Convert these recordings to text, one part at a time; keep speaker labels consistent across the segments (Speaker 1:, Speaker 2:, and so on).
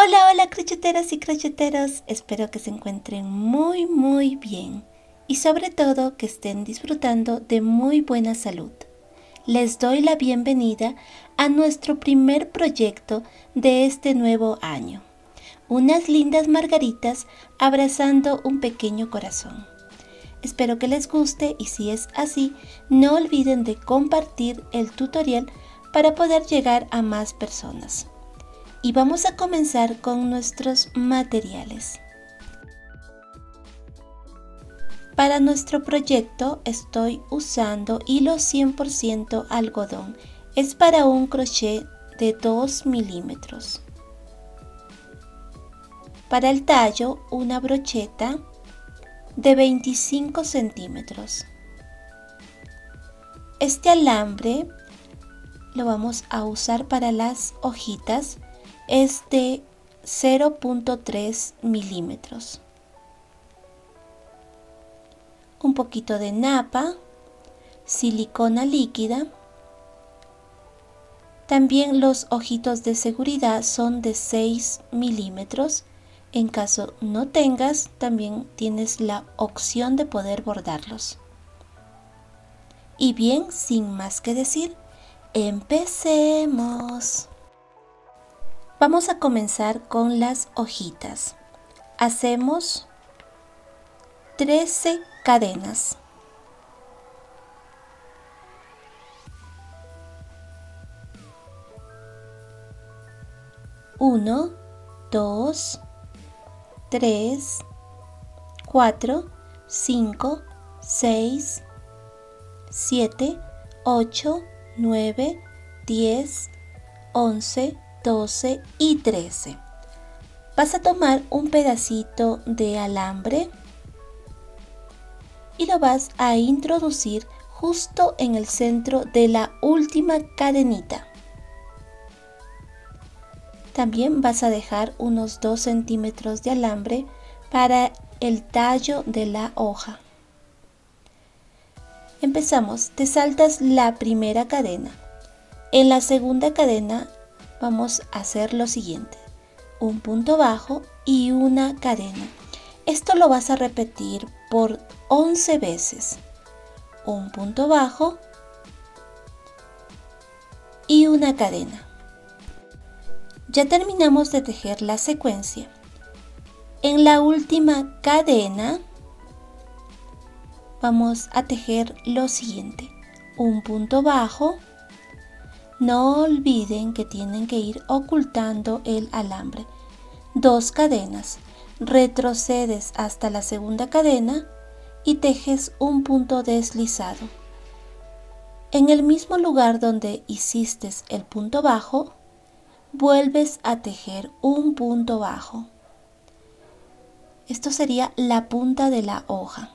Speaker 1: Hola, hola crocheteras y crocheteros, espero que se encuentren muy bien y sobre todo que estén disfrutando de muy buena salud. Les doy la bienvenida a nuestro primer proyecto de este nuevo año. Unas lindas margaritas abrazando un pequeño corazón. Espero que les guste y si es así, no olviden de compartir el tutorial para poder llegar a más personas. Y vamos a comenzar con nuestros materiales. Para nuestro proyecto estoy usando hilo 100% algodón. Es para un crochet de 2 milímetros. Para el tallo, una brocheta de 25 centímetros. Este alambre lo vamos a usar para las hojitas. Es de 0.3 milímetros. Un poquito de napa, silicona líquida. También los ojitos de seguridad son de 6 milímetros. En caso no tengas, también tienes la opción de poder bordarlos. Y bien, sin más que decir, empecemos. Vamos a comenzar con las hojitas. Hacemos 13 cadenas. 1, 2, 3, 4, 5, 6, 7, 8, 9, 10, 11, 12 y 13. Vas a tomar un pedacito de alambre y lo vas a introducir justo en el centro de la última cadenita. También vas a dejar unos 2 centímetros de alambre para el tallo de la hoja. Empezamos, te saltas la primera cadena. En la segunda cadena vamos a hacer lo siguiente: un punto bajo y una cadena. Esto lo vas a repetir por 11 veces. Un punto bajo y una cadena. Ya terminamos de tejer la secuencia. En la última cadena vamos a tejer lo siguiente: un punto bajo. No olviden que tienen que ir ocultando el alambre. 2 cadenas. Retrocedes hasta la segunda cadena y tejes un punto deslizado. En el mismo lugar donde hiciste el punto bajo, vuelves a tejer un punto bajo. Esto sería la punta de la hoja.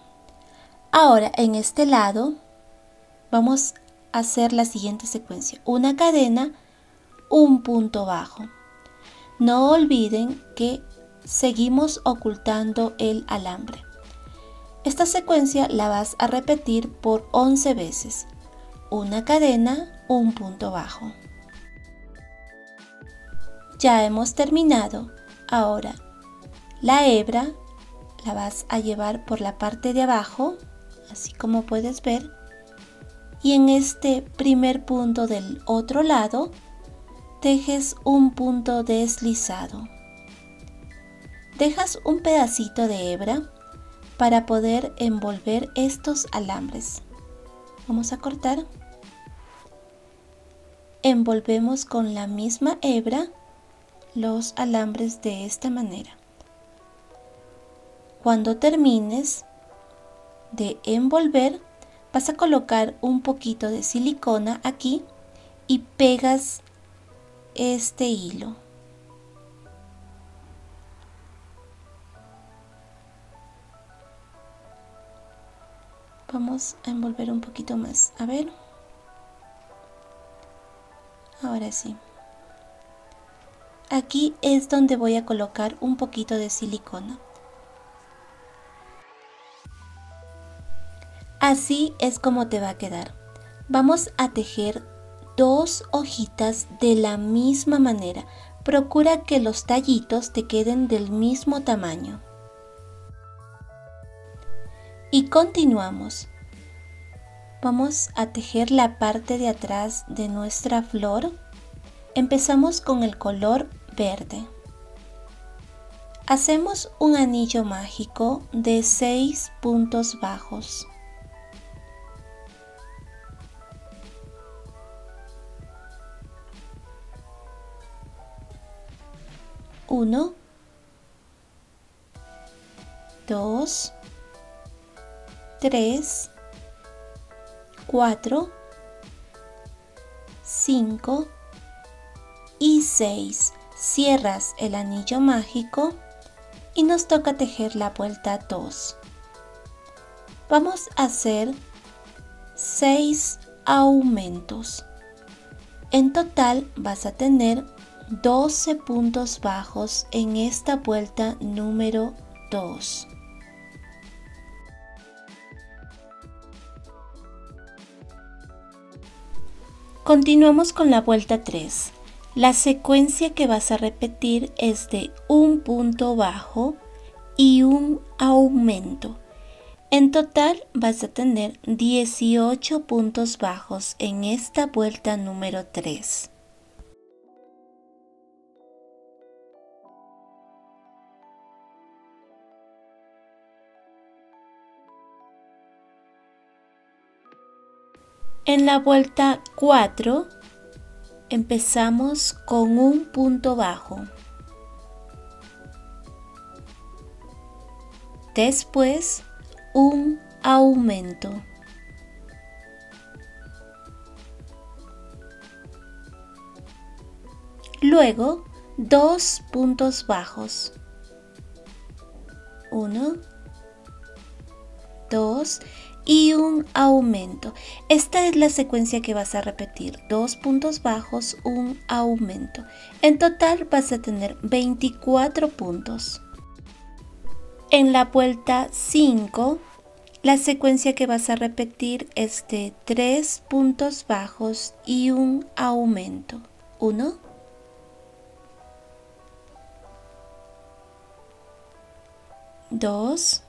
Speaker 1: Ahora en este lado vamos a hacer la siguiente secuencia: una cadena, un punto bajo. No olviden que seguimos ocultando el alambre. Esta secuencia la vas a repetir por 11 veces. Una cadena, un punto bajo. Ya hemos terminado. Ahora la hebra la vas a llevar por la parte de abajo, así como puedes ver. Y en este primer punto del otro lado, tejes un punto deslizado. Dejas un pedacito de hebra para poder envolver estos alambres. Vamos a cortar. Envolvemos con la misma hebra los alambres de esta manera. Cuando termines de envolver, vas a colocar un poquito de silicona aquí y pegas este hilo. Vamos a envolver un poquito más. A ver. Ahora sí. Aquí es donde voy a colocar un poquito de silicona. Así es como te va a quedar. Vamos a tejer 2 hojitas de la misma manera. Procura que los tallitos te queden del mismo tamaño. Y continuamos. Vamos a tejer la parte de atrás de nuestra flor. Empezamos con el color verde. Hacemos un anillo mágico de 6 puntos bajos. Uno, 2, 3, 4, 5 y 6. Cierras el anillo mágico y nos toca tejer la vuelta 2. Vamos a hacer 6 aumentos. En total vas a tener 12 puntos bajos en esta vuelta número 2. Continuamos con la vuelta 3. La secuencia que vas a repetir es de un punto bajo y un aumento. En total vas a tener 18 puntos bajos en esta vuelta número 3. En la vuelta 4 empezamos con un punto bajo. Después un aumento. Luego 2 puntos bajos. 1, 2 y un aumento. Esta es la secuencia que vas a repetir. 2 puntos bajos, un aumento. En total vas a tener 24 puntos. En la vuelta 5, la secuencia que vas a repetir es de 3 puntos bajos y un aumento. 1, 2,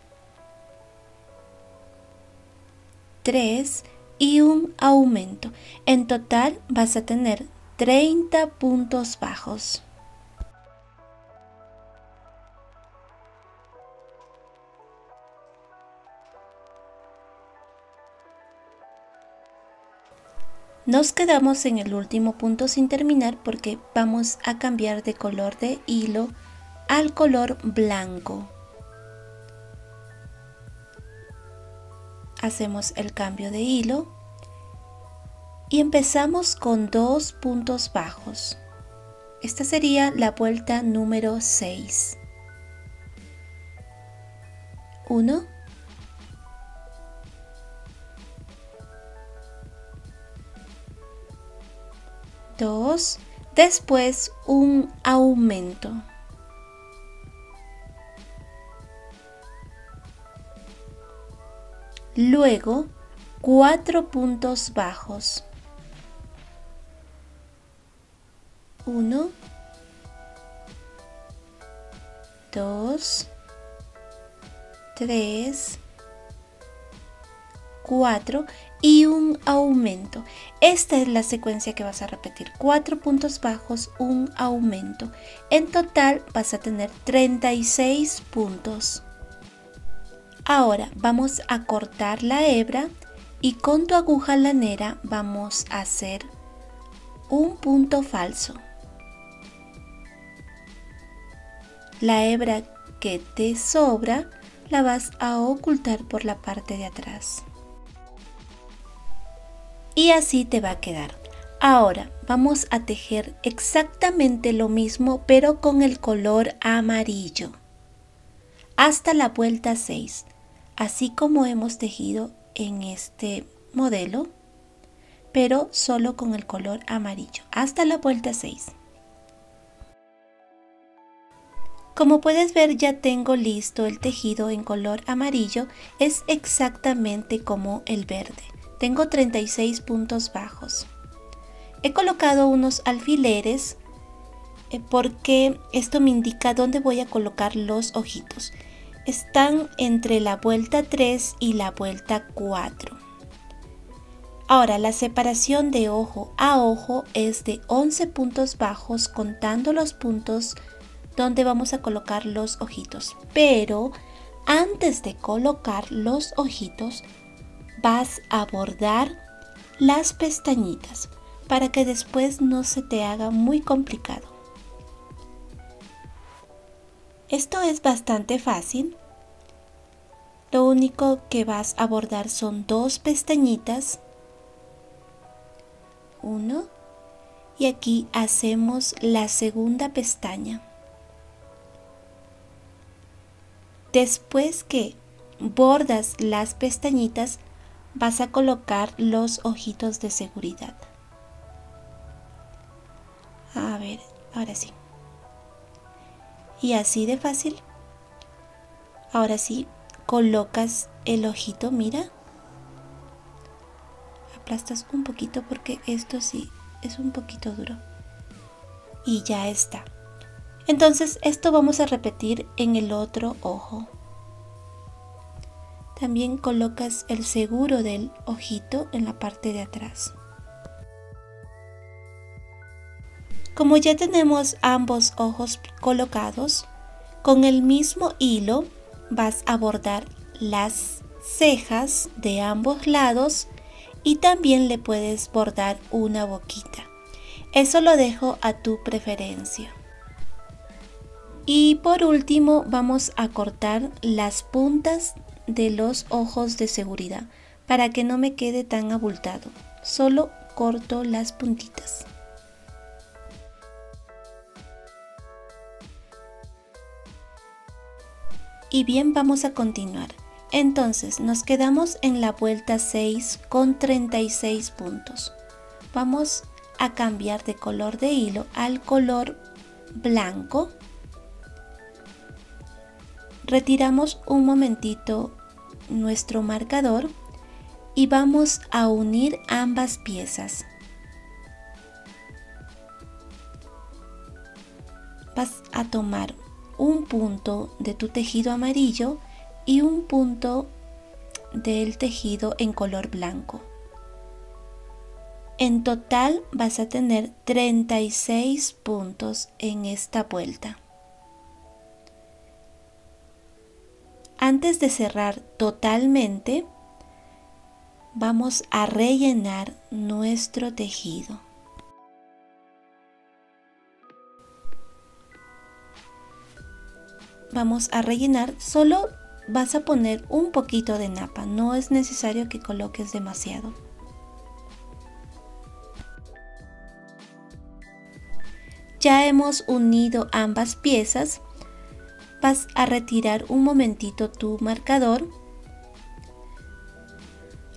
Speaker 1: 3 y un aumento. En total vas a tener 30 puntos bajos. Nos quedamos en el último punto sin terminar porque vamos a cambiar de color de hilo al color blanco. Hacemos el cambio de hilo y empezamos con 2 puntos bajos. Esta sería la vuelta número 6. 1, 2, después un aumento. Luego 4 puntos bajos. 1, 2, 3, 4 y un aumento. Esta es la secuencia que vas a repetir. 4 puntos bajos, un aumento. En total vas a tener 36 puntos. Ahora vamos a cortar la hebra y con tu aguja lanera vamos a hacer un punto falso. La hebra que te sobra la vas a ocultar por la parte de atrás. Y así te va a quedar. Ahora vamos a tejer exactamente lo mismo pero con el color amarillo. Hasta la vuelta 6. Así como hemos tejido en este modelo, pero solo con el color amarillo, hasta la vuelta 6. Como puedes ver, ya tengo listo el tejido en color amarillo, es exactamente como el verde. Tengo 36 puntos bajos. He colocado unos alfileres porque esto me indica dónde voy a colocar los ojitos. Están entre la vuelta 3 y la vuelta 4. Ahora, la separación de ojo a ojo es de 11 puntos bajos, contando los puntos donde vamos a colocar los ojitos. Pero antes de colocar los ojitos, vas a bordar las pestañitas para que después no se te haga muy complicado. Esto es bastante fácil. Lo único que vas a bordar son 2 pestañitas. 1. Y aquí hacemos la segunda pestaña. Después que bordas las pestañitas, vas a colocar los ojitos de seguridad. A ver, ahora sí. Y así de fácil. Ahora sí, colocas el ojito, mira. Aplastas un poquito porque esto sí es un poquito duro. Y ya está. Entonces esto vamos a repetir en el otro ojo. También colocas el seguro del ojito en la parte de atrás. Como ya tenemos ambos ojos colocados, con el mismo hilo vas a bordar las cejas de ambos lados y también le puedes bordar una boquita. Eso lo dejo a tu preferencia. Y por último vamos a cortar las puntas de los ojos de seguridad para que no me quede tan abultado. Solo corto las puntitas. Y bien, vamos a continuar. Entonces nos quedamos en la vuelta 6 con 36 puntos. Vamos a cambiar de color de hilo al color blanco. Retiramos un momentito nuestro marcador y vamos a unir ambas piezas. Vas a tomar un punto de tu tejido amarillo y un punto del tejido en color blanco. En total vas a tener 36 puntos en esta vuelta. Antes de cerrar totalmente, vamos a rellenar nuestro tejido. Vamos a rellenar, solo vas a poner un poquito de napa, no es necesario que coloques demasiado. Ya hemos unido ambas piezas. Vas a retirar un momentito tu marcador.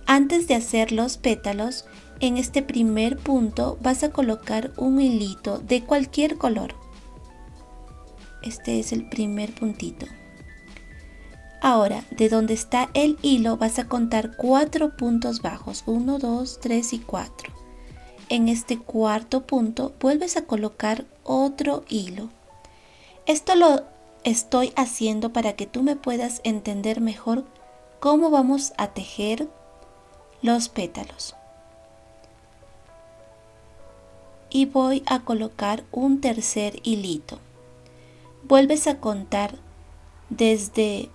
Speaker 1: Antes de hacer los pétalos, en este primer punto vas a colocar un hilito de cualquier color. Este es el primer puntito. Ahora, de donde está el hilo vas a contar 4 puntos bajos. 1, 2, 3 y 4. En este cuarto punto vuelves a colocar otro hilo. Esto lo estoy haciendo para que tú me puedas entender mejor cómo vamos a tejer los pétalos. Y voy a colocar un tercer hilito. Vuelves a contar desde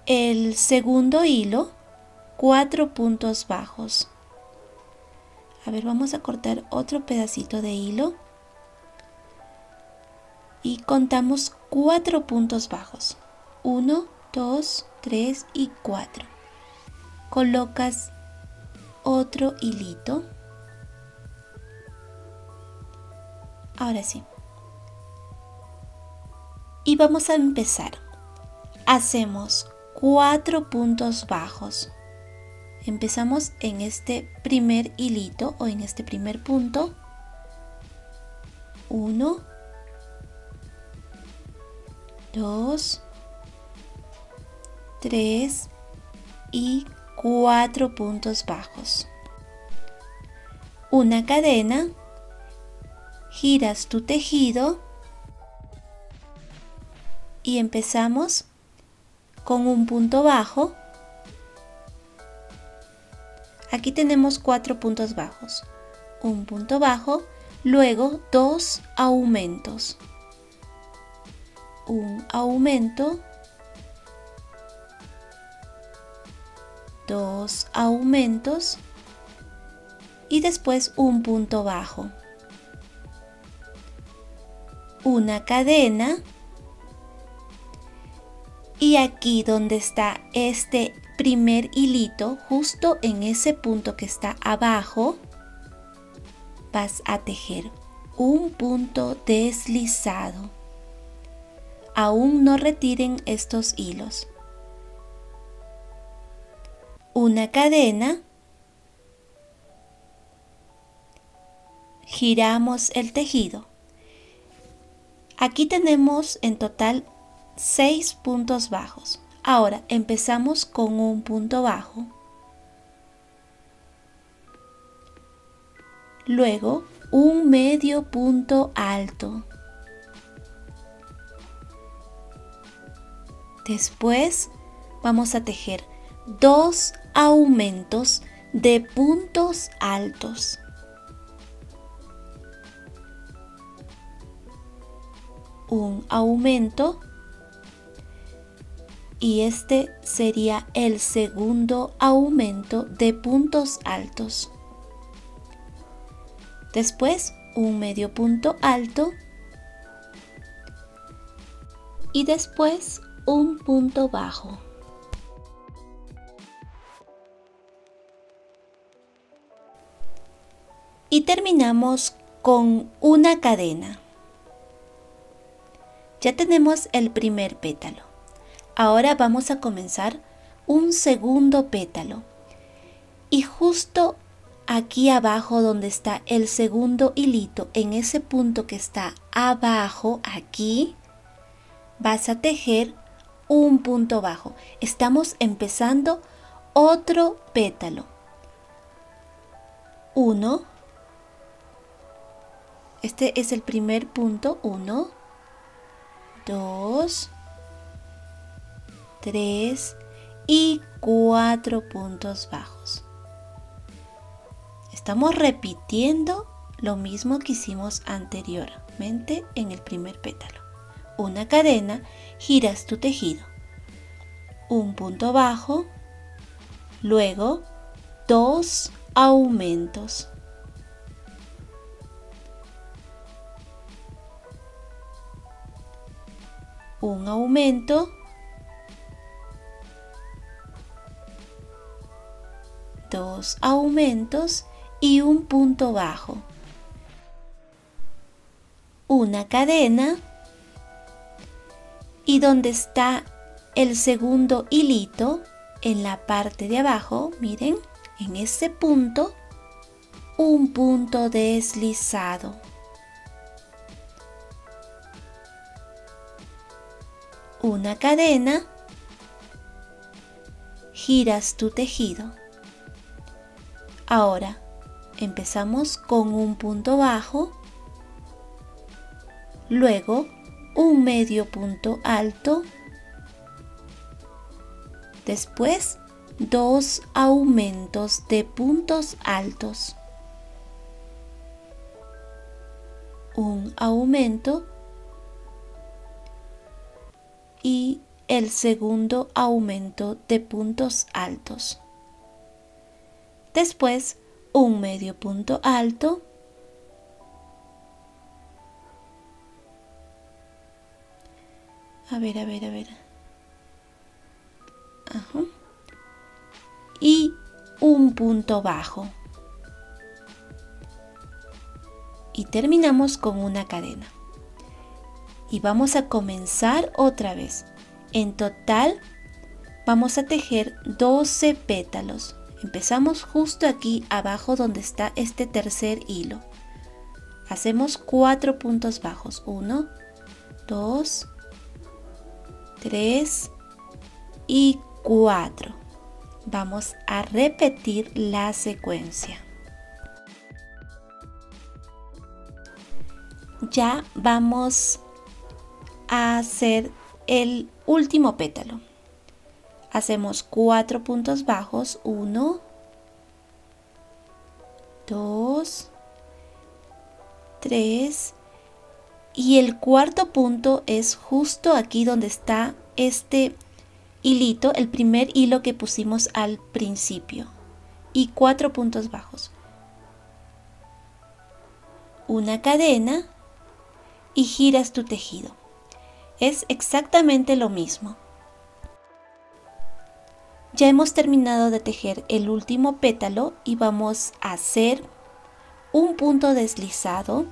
Speaker 1: el segundo hilo 4 puntos bajos. A ver, vamos a cortar otro pedacito de hilo y contamos 4 puntos bajos. 1, 2, 3 y 4. Colocas otro hilito. Ahora sí. Y vamos a empezar. Hacemos 4 puntos bajos. Empezamos en este primer hilito o en este primer punto. 1, 2, 3 y 4 puntos bajos. Una cadena, giras tu tejido y empezamos con un punto bajo. Aquí tenemos 4 puntos bajos, un punto bajo, luego 2 aumentos, un aumento, 2 aumentos y después un punto bajo, una cadena y aquí donde está este primer hilito, justo en ese punto que está abajo, vas a tejer un punto deslizado. Aún no retiren estos hilos. Una cadena, giramos el tejido. Aquí tenemos en total 6 puntos bajos. Ahora empezamos con un punto bajo, luego un medio punto alto, después vamos a tejer 2 aumentos de puntos altos, un aumento y este sería el segundo aumento de puntos altos. Después un medio punto alto y después un punto bajo. Y terminamos con una cadena. Ya tenemos el primer pétalo. Ahora vamos a comenzar un segundo pétalo. Y justo aquí abajo donde está el segundo hilito, en ese punto que está abajo, aquí, vas a tejer un punto bajo. Estamos empezando otro pétalo. 1. Este es el primer punto. 1, 2, 3 y 4 puntos bajos. Estamos repitiendo lo mismo que hicimos anteriormente en el primer pétalo. Una cadena, giras tu tejido, un punto bajo, luego 2 aumentos, un aumento, 2 aumentos y un punto bajo, una cadena y donde está el segundo hilito en la parte de abajo, miren, en ese punto, un punto deslizado. Una cadena, giras tu tejido. Ahora empezamos con un punto bajo, luego un medio punto alto, después 2 aumentos de puntos altos, un aumento y el segundo aumento de puntos altos. Después un medio punto alto, a ver. Ajá. Y un punto bajo. Y terminamos con una cadena. Y vamos a comenzar otra vez. En total vamos a tejer 12 pétalos. Empezamos justo aquí abajo donde está este tercer hilo. Hacemos 4 puntos bajos. 1, 2, 3 y 4. Vamos a repetir la secuencia. Ya vamos a hacer el último pétalo. Hacemos 4 puntos bajos, 1, 2, 3 y el cuarto punto es justo aquí donde está este hilito, el primer hilo que pusimos al principio, y 4 puntos bajos, una cadena y giras tu tejido. Es exactamente lo mismo. Ya hemos terminado de tejer el último pétalo y vamos a hacer un punto deslizado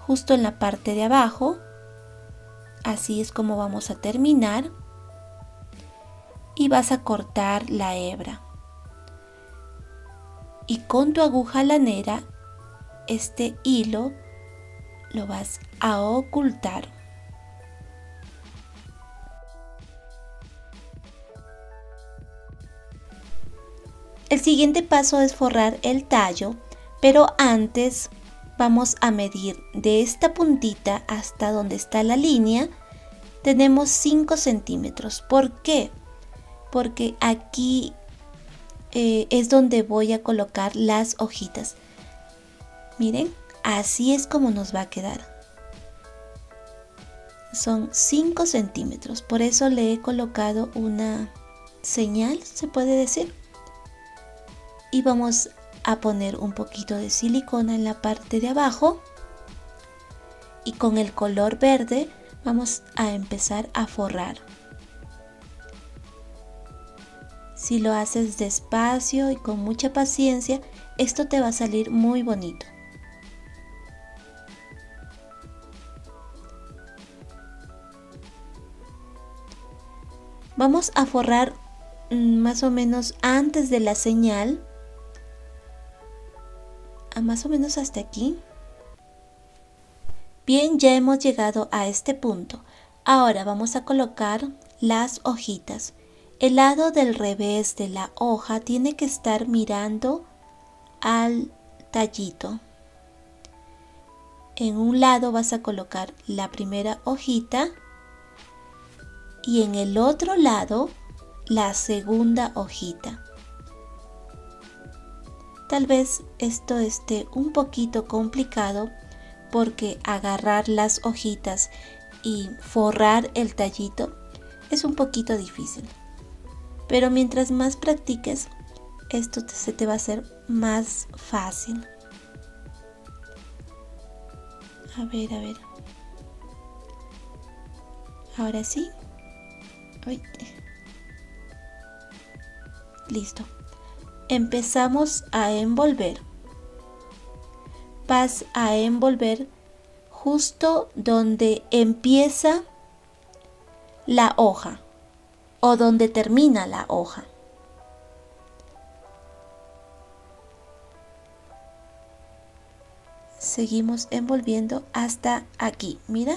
Speaker 1: justo en la parte de abajo. Así es como vamos a terminar. Y vas a cortar la hebra. Y con tu aguja lanera, este hilo lo vas a ocultar. El siguiente paso es forrar el tallo, pero antes vamos a medir de esta puntita hasta donde está la línea. Tenemos 5 centímetros. ¿Por qué? Porque aquí es donde voy a colocar las hojitas. Miren, así es como nos va a quedar. Son 5 centímetros, por eso le he colocado una señal, se puede decir. Y vamos a poner un poquito de silicona en la parte de abajo. Y con el color verde vamos a empezar a forrar. Si lo haces despacio y con mucha paciencia, esto te va a salir muy bonito. Vamos a forrar más o menos antes de la señal, más o menos hasta aquí. Bien, ya hemos llegado a este punto. Ahora vamos a colocar las hojitas. El lado del revés de la hoja tiene que estar mirando al tallito. En un lado vas a colocar la primera hojita y en el otro lado la segunda hojita. Tal vez esto esté un poquito complicado porque agarrar las hojitas y forrar el tallito es un poquito difícil. Pero mientras más practiques, esto se te va a hacer más fácil. A ver. Ahora sí. Uy. Listo. Empezamos a envolver. Vas a envolver justo donde empieza la hoja o donde termina la hoja. Seguimos envolviendo hasta aquí. Mira,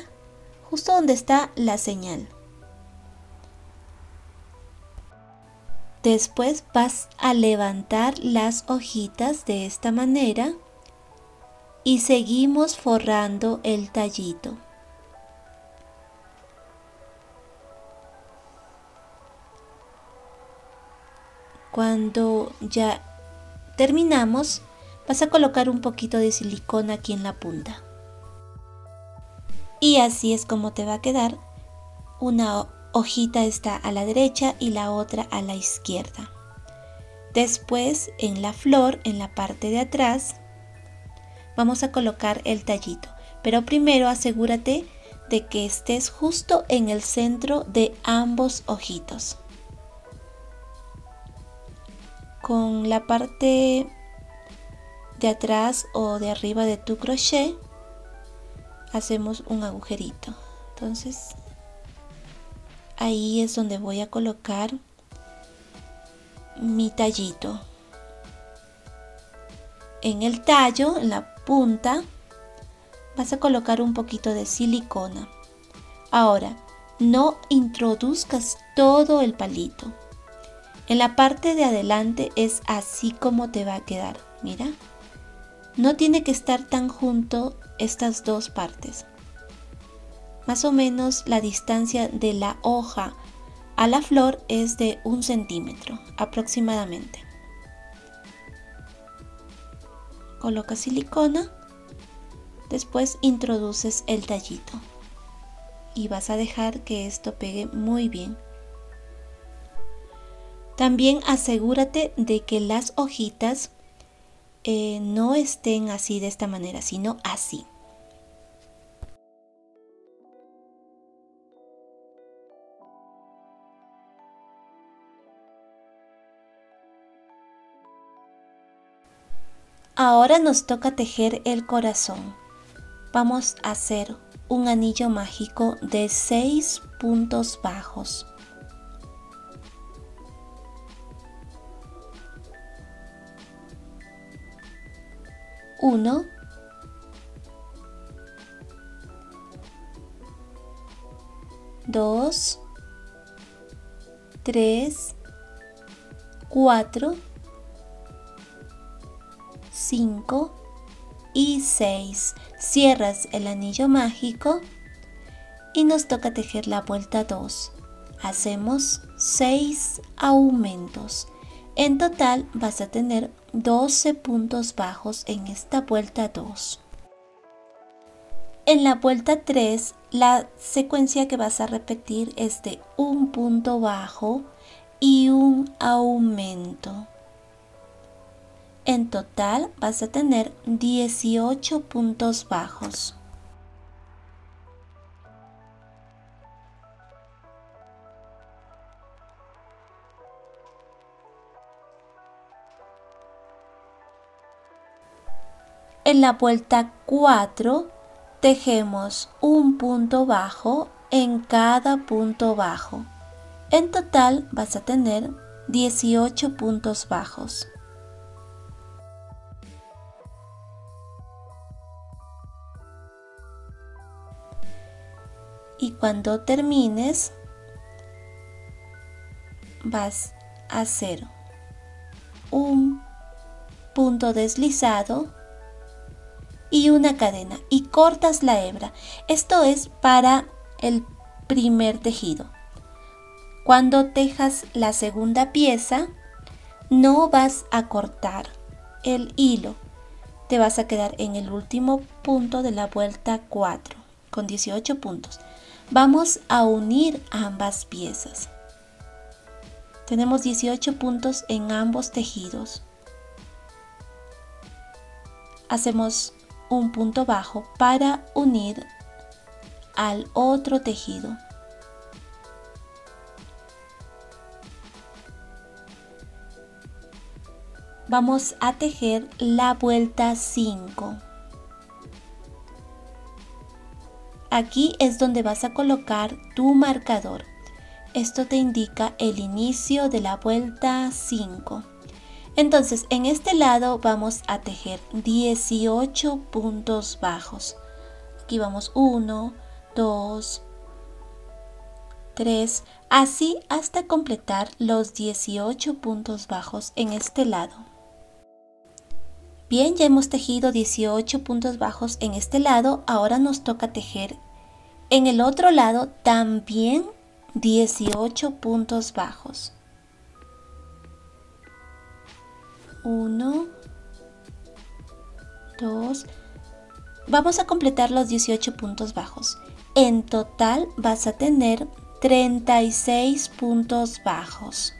Speaker 1: justo donde está la señal. Después vas a levantar las hojitas de esta manera y seguimos forrando el tallito. Cuando ya terminamos, vas a colocar un poquito de silicona aquí en la punta. Y así es como te va a quedar. Una hojita está a la derecha y la otra a la izquierda. Después, en la flor, en la parte de atrás, vamos a colocar el tallito. Pero primero asegúrate de que estés justo en el centro de ambos ojitos. Con la parte de atrás o de arriba de tu crochet, hacemos un agujerito. Entonces, ahí es donde voy a colocar mi tallito. En el tallo, en la punta, vas a colocar un poquito de silicona. Ahora, no introduzcas todo el palito. En la parte de adelante es así como te va a quedar. Mira, no tiene que estar tan junto estas dos partes. Más o menos la distancia de la hoja a la flor es de 1 centímetro aproximadamente. Coloca silicona, después introduces el tallito y vas a dejar que esto pegue muy bien. También asegúrate de que las hojitas no estén así de esta manera, sino así. Ahora nos toca tejer el corazón. Vamos a hacer un anillo mágico de 6 puntos bajos. 1, 2, 3, 4, 5 y 6. Cierras el anillo mágico y nos toca tejer la vuelta 2. Hacemos 6 aumentos. En total vas a tener 12 puntos bajos en esta vuelta 2. En la vuelta 3, la secuencia que vas a repetir es de un punto bajo y un aumento. En total vas a tener 18 puntos bajos. En la vuelta 4 tejemos un punto bajo en cada punto bajo. En total vas a tener 18 puntos bajos. Y cuando termines vas a hacer un punto deslizado y una cadena y cortas la hebra. Esto es para el primer tejido. Cuando tejas la segunda pieza, no vas a cortar el hilo. Te vas a quedar en el último punto de la vuelta 4 con 18 puntos. Vamos a unir ambas piezas. Tenemos 18 puntos en ambos tejidos. Hacemos un punto bajo para unir al otro tejido. Vamos a tejer la vuelta 5. Aquí es donde vas a colocar tu marcador. Esto te indica el inicio de la vuelta 5. Entonces, en este lado vamos a tejer 18 puntos bajos. Aquí vamos 1, 2, 3, así hasta completar los 18 puntos bajos en este lado. Bien, ya hemos tejido 18 puntos bajos en este lado. Ahora nos toca tejer en el otro lado también 18 puntos bajos. 1, 2, vamos a completar los 18 puntos bajos. En total vas a tener 36 puntos bajos.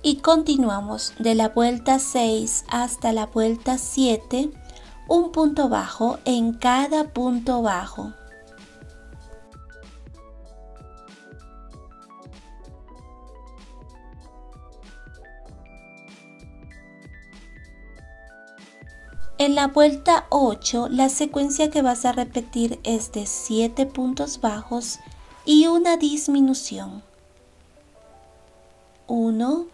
Speaker 1: Y continuamos de la vuelta 6 hasta la vuelta 7, un punto bajo en cada punto bajo. En la vuelta 8, la secuencia que vas a repetir es de 7 puntos bajos y una disminución. 1,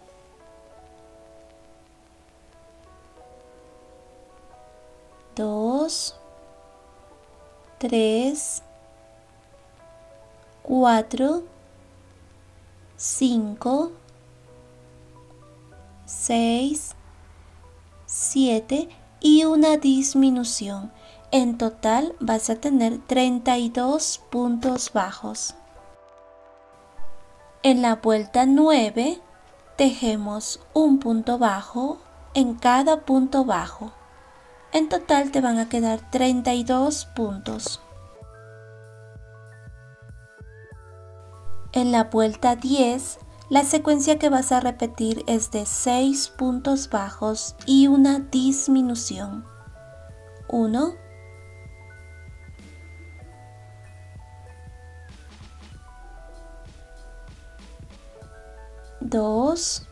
Speaker 1: 2, 3, 4, 5, 6, 7 y una disminución. En total vas a tener 32 puntos bajos. En la vuelta 9 tejemos un punto bajo en cada punto bajo. En total te van a quedar 32 puntos. En la vuelta 10, la secuencia que vas a repetir es de 6 puntos bajos y una disminución. 1, 2,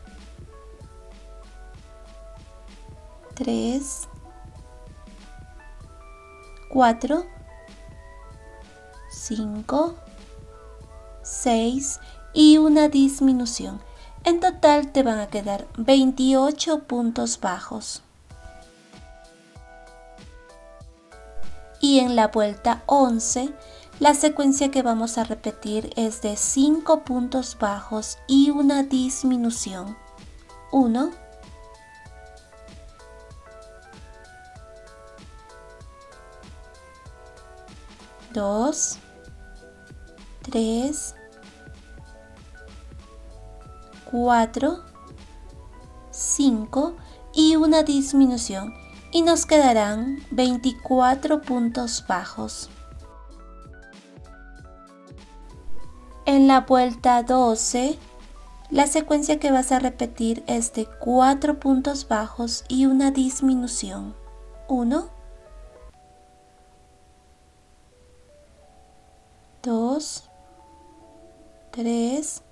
Speaker 1: 3, 4, 5, 6 y una disminución. En total te van a quedar 28 puntos bajos. Y en la vuelta 11, la secuencia que vamos a repetir es de 5 puntos bajos y una disminución. 1, 2, 3, 4, 5 y una disminución, y nos quedarán 24 puntos bajos. En la vuelta 12, la secuencia que vas a repetir es de 4 puntos bajos y una disminución. 1, 2, 3,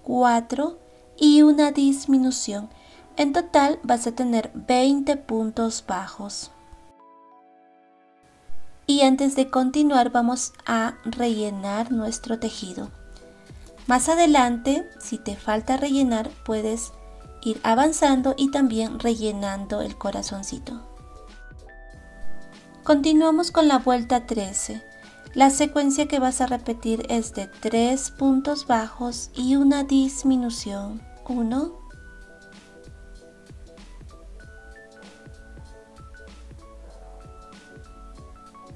Speaker 1: 4 y una disminución. En total vas a tener 20 puntos bajos. Y antes de continuar vamos a rellenar nuestro tejido. Más adelante, si te falta rellenar, puedes ir avanzando y también rellenando el corazoncito. Continuamos con la vuelta 13. La secuencia que vas a repetir es de 3 puntos bajos y una disminución. 1,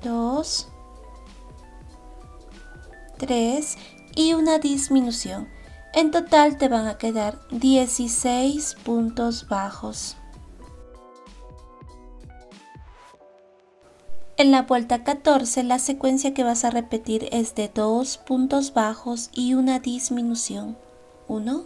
Speaker 1: 2, 3 y una disminución. En total te van a quedar 16 puntos bajos. En la vuelta 14, la secuencia que vas a repetir es de 2 puntos bajos y una disminución. 1,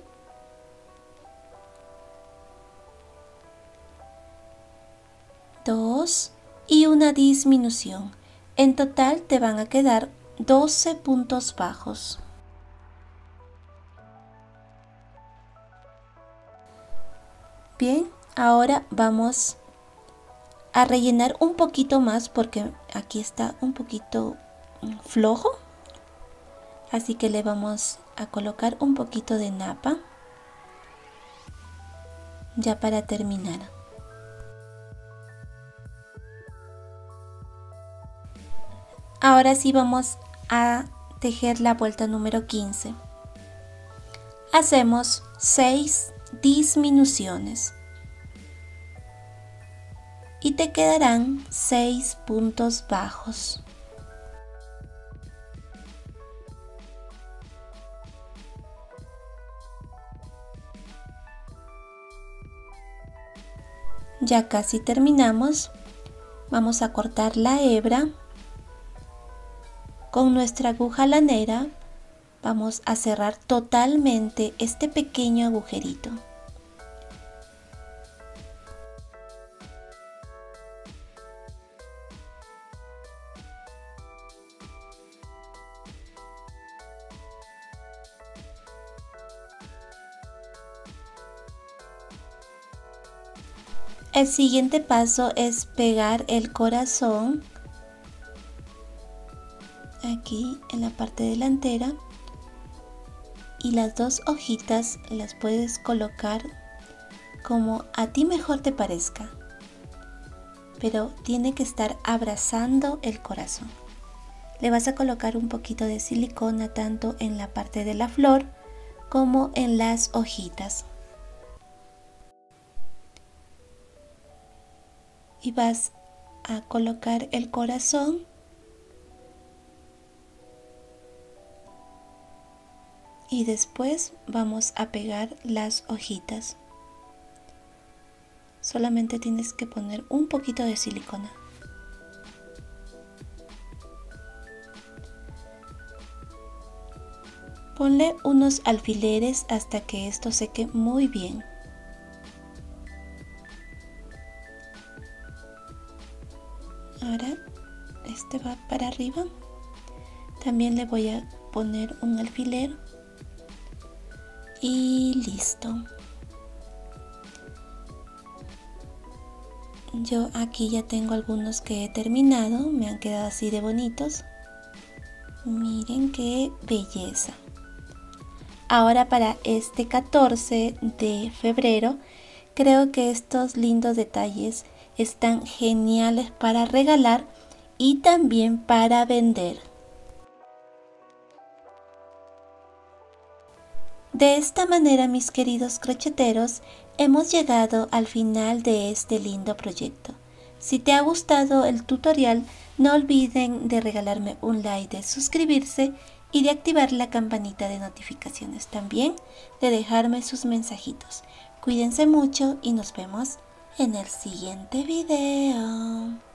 Speaker 1: 2 y una disminución. En total te van a quedar 12 puntos bajos. Bien, ahora vamos a rellenar un poquito más porque aquí está un poquito flojo. Así que le vamos a colocar un poquito de napa ya para terminar. Ahora sí vamos a tejer la vuelta número 15. Hacemos 6 disminuciones y te quedarán 6 puntos bajos. Ya casi terminamos. Vamos a cortar la hebra. Con nuestra aguja lanera vamos a cerrar totalmente este pequeño agujerito. El siguiente paso es pegar el corazón aquí en la parte delantera y las dos hojitas las puedes colocar como a ti mejor te parezca, pero tiene que estar abrazando el corazón. Le vas a colocar un poquito de silicona tanto en la parte de la flor como en las hojitas. Y vas a colocar el corazón. Y después vamos a pegar las hojitas. Solamente tienes que poner un poquito de silicona. Ponle unos alfileres hasta que esto seque muy bien. Ahora este va para arriba. También le voy a poner un alfiler. Y listo. Yo aquí ya tengo algunos que he terminado. Me han quedado así de bonitos. Miren qué belleza. Ahora para este 14 de febrero, creo que estos lindos detalles están geniales para regalar y también para vender. De esta manera, mis queridos crocheteros, hemos llegado al final de este lindo proyecto. Si te ha gustado el tutorial, no olviden de regalarme un like, de suscribirse y de activar la campanita de notificaciones. También de dejarme sus mensajitos. Cuídense mucho y nos vemos en el siguiente video.